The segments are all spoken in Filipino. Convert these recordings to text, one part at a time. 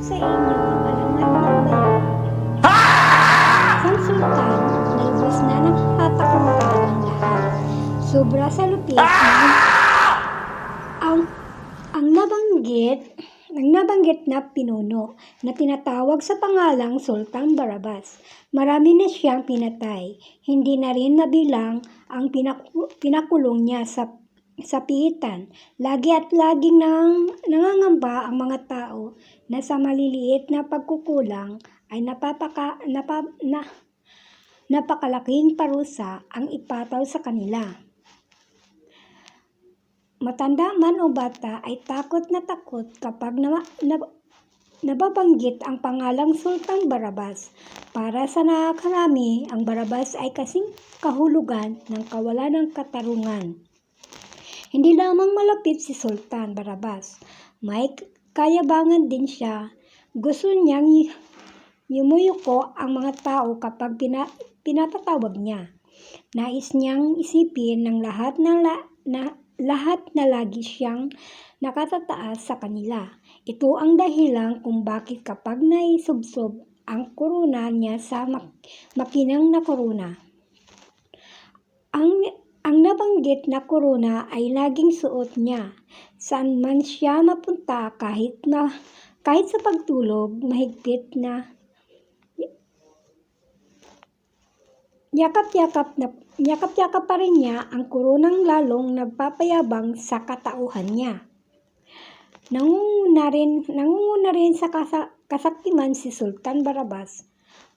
Sa inyo ang alamat ng bayan. Isang sultan na lubos na nakatakutan ng lahat. Sobra sa lupit ang nabanggit na pinuno na tinatawag sa pangalang Sultan Barabas. Marami na siyang pinatay. Hindi na rin nabilang ang pinakulong niya sa piitan. Lagi at laging nangangamba ang mga tao na sa maliliit na pagkukulang ay napakalaking parusa ang ipataw sa kanila. Matanda man o bata ay takot na takot kapag nababanggit ang pangalang Sultan Barabas. Para sa nakakarami, ang Barabas ay kasing kahulugan ng kawalan ng katarungan. Hindi lamang malapit si Sultan Barabas, may kayabangan din siya. Gusto niyang yumuyuko ang mga tao kapag pinapatawag niya. Nais niyang isipin ng lahat na lagi siyang nakatataas sa kanila. Ito ang dahilan kung bakit kapag naisubsob ang korona niya sa makinang na korona, ang nabanggit na korona ay laging suot niya. Saan man siya mapunta, kahit sa pagtulog, mahigpit na yakap-yakap pa rin niya ang koronang, lalong nagpapayabang sa katauhan niya. Nangunguna rin sa kasaktiman si Sultan Barabas.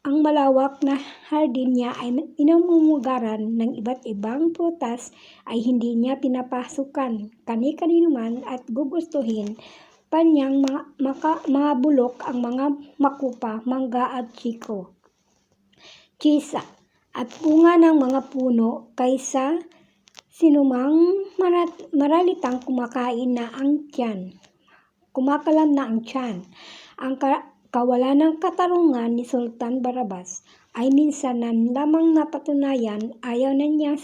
Ang malawak na hardin niya ay inamumugaran ng iba't ibang prutas ay hindi niya pinapasukan kani-kanino man at gugustuhin pa niyang mga bulok ang mga makupa, mangga at chisa at bunga ng mga puno kaysa sinumang maralitang kumakalam na ang tiyan. Ang kawalan ng katarungan ni Sultan Barabas ay minsan lamang napatunayan. Ayaw na niya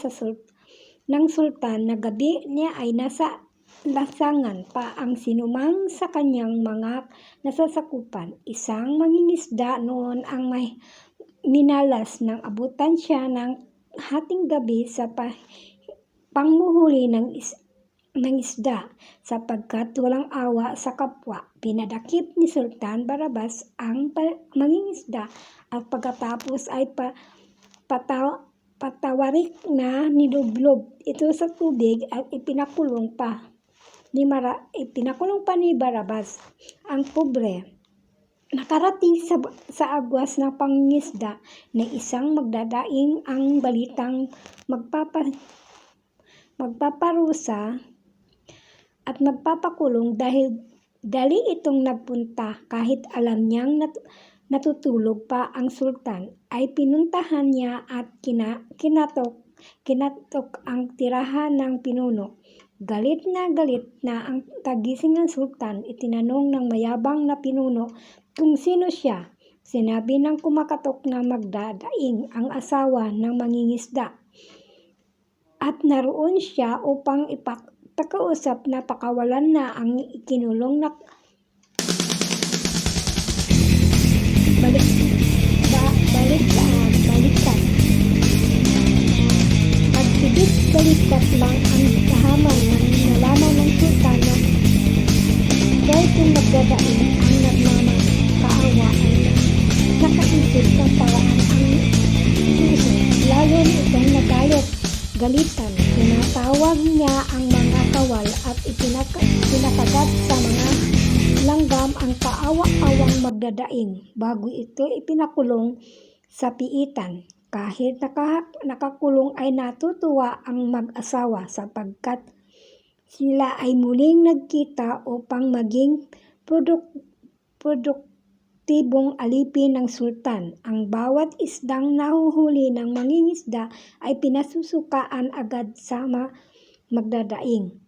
ng sultan na gabi niya ay nasa lasangan pa ang sinumang sa kanyang mga nasasakupan. Isang mangingisda noon ang may minalas nang abutan siya ng hating gabi sa panghuhuli ng isda. Sapagkat walang awa sa kapwa, pinadakip ni Sultan Barabas ang mangingisda at pagkatapos ay patawarik na nilublob ito sa tubig at ipinakulong pa ni Barabas. Ang pobre, nakarating sa agwas ng pangingisda na isang magdadaing ang balitang magpaparusa at magpapakulong dahil dali itong nagpunta. Kahit alam niyang natutulog pa ang sultan, ay pinuntahan niya at kinatok ang tirahan ng pinuno. Galit na ang tagising ng sultan. Itinanong ng mayabang na pinuno kung sino siya. Sinabi ng kumakatok na magdadaing ang asawa ng mangingisda at naroon siya upang pakiusap na pakawalan na ang ikinulong na baliktad. Baliktad lang ang kahaman ng nalaman ng sultan na dahil kung nagdadaing ang nagmamakaawa ay nakaisip ng paraan ang puso. Lalo itong galitan. Tinatawag niya ang mga kawal at pinakagat sa mga langgam ang kaawa-awang magdadaing bago ito ipinakulong sa piitan. Kahit nakakulong ay natutuwa ang mag-asawa sapagkat sila ay muling nagkita upang maging produktibong alipin ng sultan. Ang bawat isdang nahuhuli ng mangingisda ay pinasusukaan agad sa magdadaing.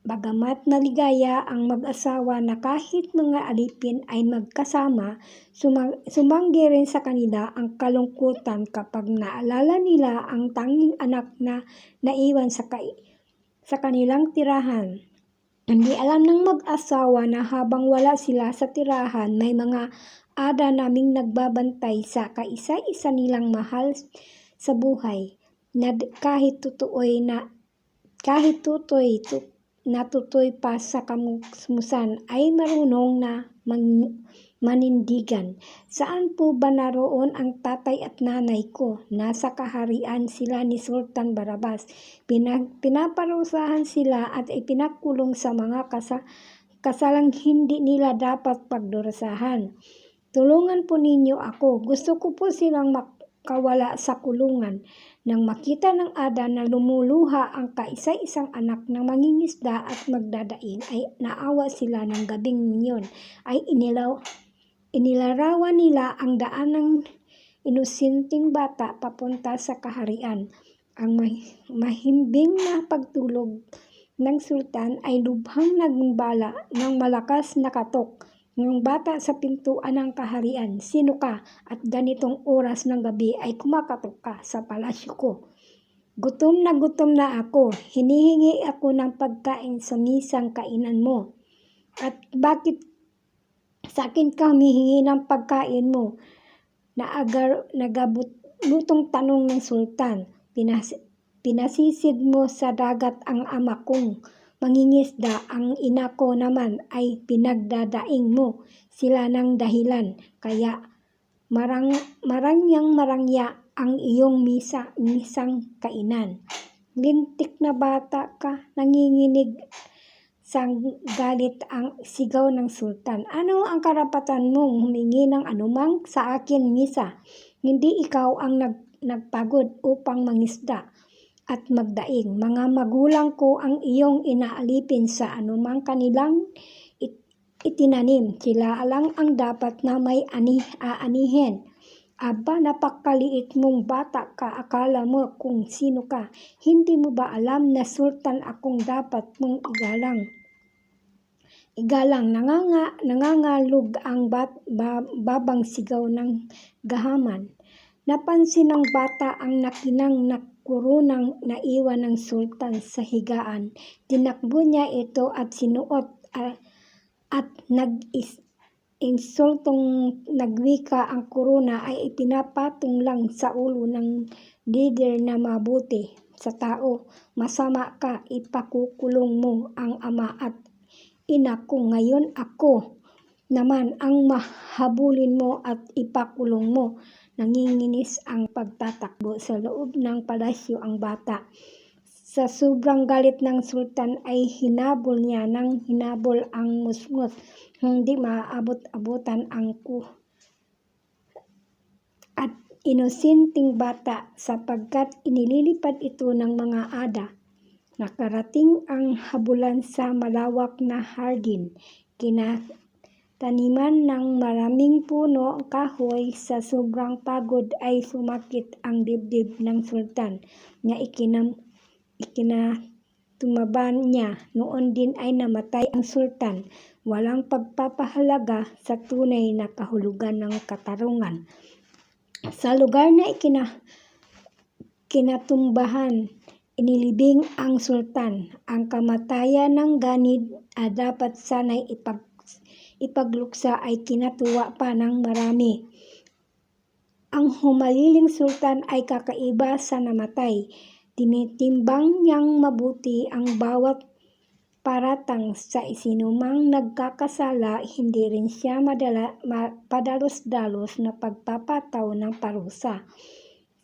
Bagamat maligaya ang mag-asawa na kahit mga alipin ay magkasama, sumanggi rin sa kanila ang kalungkutan kapag naalala nila ang tanging anak na naiwan sa kanilang tirahan. Hindi alam ng mag-asawa na habang wala sila sa tirahan, may mga ada naming nagbabantay sa kaisa-isa nilang mahal sa buhay, na kahit natutoy pa sa kamusmusan ay marunong na manindigan. Saan po ba naroon ang tatay at nanay ko? Nasa kaharian sila ni Sultan Barabas. Pinaparusahan sila at ipinakulong sa mga kasalang hindi nila dapat pagdurusahan. Tulungan po ninyo ako. Gusto ko po silang makawala sa kulungan. Nang makita ng ada na lumuluha ang kaisa-isang anak ng mangingisda at magdadaing, ay naawa sila. Ng gabing yun ay inilarawan nila ang daan ng inosenteng bata papunta sa kaharian. Ang mahimbing na pagtulog ng sultan ay lubhang nagbala ng malakas na katok ng bata sa pintuan ng kaharian. Sino ka? At ganitong oras ng gabi ay kumakatok ka sa palasyo ko. Gutom na ako. Hinihingi ako ng pagkain sa misang kainan mo. At bakit sa akin ka humihingi ng pagkain mo? Nagabutong tanong ng sultan. Pinasisid mo sa dagat ang ama kong mangingisda, ang ina ko naman ay pinagdadaing mo. Sila ng dahilan, kaya marangya ang iyong misang kainan. Lintik na bata ka, nanginginig sa galit ang sigaw ng sultan. Ano ang karapatan mong humingi ng anumang sa akin misa? Hindi ikaw ang nagpagod upang mangisda at magdaing. Mga magulang ko ang iyong inaalipin sa anumang kanilang itinanim. Sila lang ang dapat na may aanihin. Aba, napakaliit mong bata ka. Akala mo kung sino ka. Hindi mo ba alam na sultan akong dapat mong igalang? Nangangalog ang babang sigaw ng gahaman. Napansin ng bata ang nakinang kurunang naiwan ng sultan sa higaan. Tinakbo niya ito at sinuot at insultong nagwika ang kuruna ay ipinapatong lang sa ulo ng leader na mabuti sa tao. Masama ka, ipakukulong mo ang ama at ina ko. Ngayon ako naman ang mahabulin mo at ipakulong mo. Nanginginis ang pagtatakbo sa loob ng palasyo ang bata. Sa sobrang galit ng sultan ay hinabol ang musmos. Hindi maaabot-abutan ang at inosenteng bata sapagkat inililipad ito ng mga ada. Nakarating ang habulan sa malawak na hardin. Taniman ng maraming puno kahoy. Sa sobrang pagod ay sumakit ang dibdib ng sultan na ikinatumaban niya. Noon din ay namatay ang sultan. Walang pagpapahalaga sa tunay na kahulugan ng katarungan. Sa lugar na kinatumbahan, inilibing ang sultan. Ang kamatayan ng ganid dapat sana'y ipagluksa ay kinatuwa pa ng marami. Ang humaliling sultan ay kakaiba sa namatay. Tinitimbang niyang mabuti ang bawat paratang sa isinumang nagkakasala. Hindi rin siya padalos-dalos na pagpapataw ng parusa.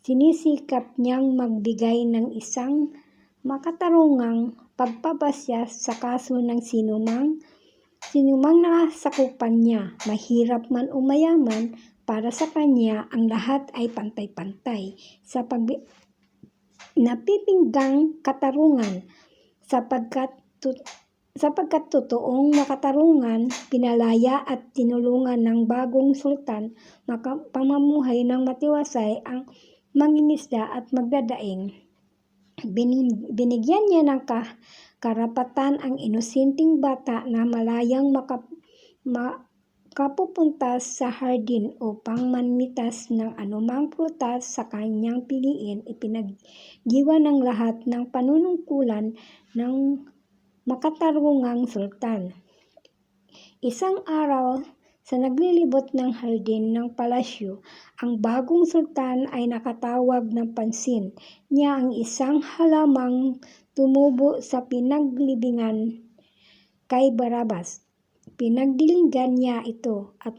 Sinisikap niyang magbigay ng isang makatarungang pagpapasya sa kaso ng sinumang nasakupan niya. Mahirap man o mayaman, para sa kanya ang lahat ay pantay-pantay sa napipinggang katarungan, sapagkat totoong makatarungan, pinalaya at tinulungan ng bagong sultan pamumuhay ng matiwasay ang mangingisda at magdadaing. Binigyan niya ng karapatan ang inosenteng bata na malayang makapupunta sa hardin upang manmitas ng anumang prutas sa kanyang piliin. Ipinagdiwa ng lahat ng panunungkulan ng makatarungang sultan. Isang araw, sa naglilibot ng hardin ng palasyo, ang bagong sultan ay nakatawag ng pansin niya ang isang halamang tumubo sa pinaglibingan kay Barabas. Pinagdiligan niya ito at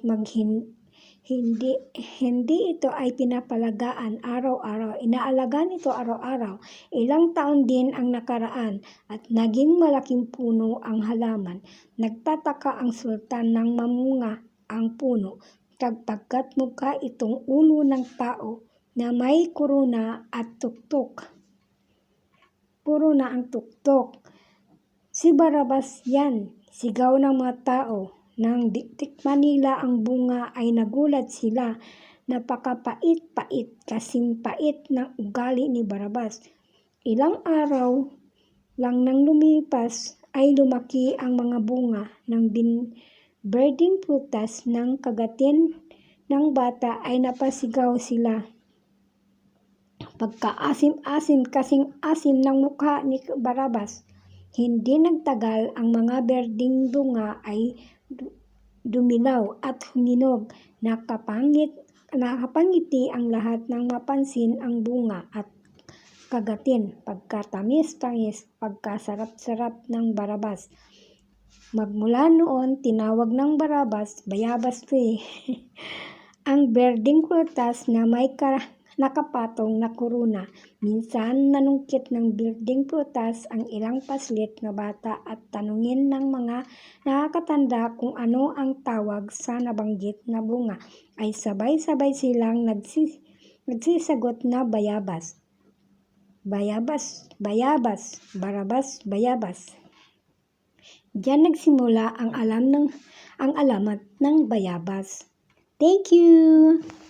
hindi ito ay pinapalagaan araw-araw. Inaalagaan ito araw-araw. Ilang taon din ang nakaraan at naging malaking puno ang halaman. Nagtataka ang sultan nang mamunga ang puno sapagkat mukha itong ulo ng tao na may korona at tuktok. Puro na ang tuktok. Si Barabas yan, sigaw ng mga tao. Nang tikman nila ang bunga ay nagulat sila. Napakapait-pait, kasing pait ng ugali ni Barabas. Ilang araw lang nang lumipas ay lumaki ang mga bunga ng berdeng prutas. Ng kagatin ng bata ay napasigaw sila. Pagkaasim-asim, kasing asim ng mukha ni Barabas. Hindi nagtagal, ang mga berdeng bunga ay dumilaw at huminog. Nakapangiti ang lahat nang mapansin ang bunga at kagatin. Pagkatamis-tamis, pagkasarap-sarap ng Barabas. Magmula noon, tinawag ng Barabas, Bayabas ang berdeng prutas na may nakapatong na korona. Minsan nanungkit ng berdeng prutas ang ilang paslit na bata at tanungin ng mga nakakatanda kung ano ang tawag sa nabanggit na bunga, ay sabay-sabay silang nagsisagot na Bayabas. Bayabas, Bayabas, Barabas, Bayabas. Diyan nagsimula ang alamat ng Bayabas. Thank you!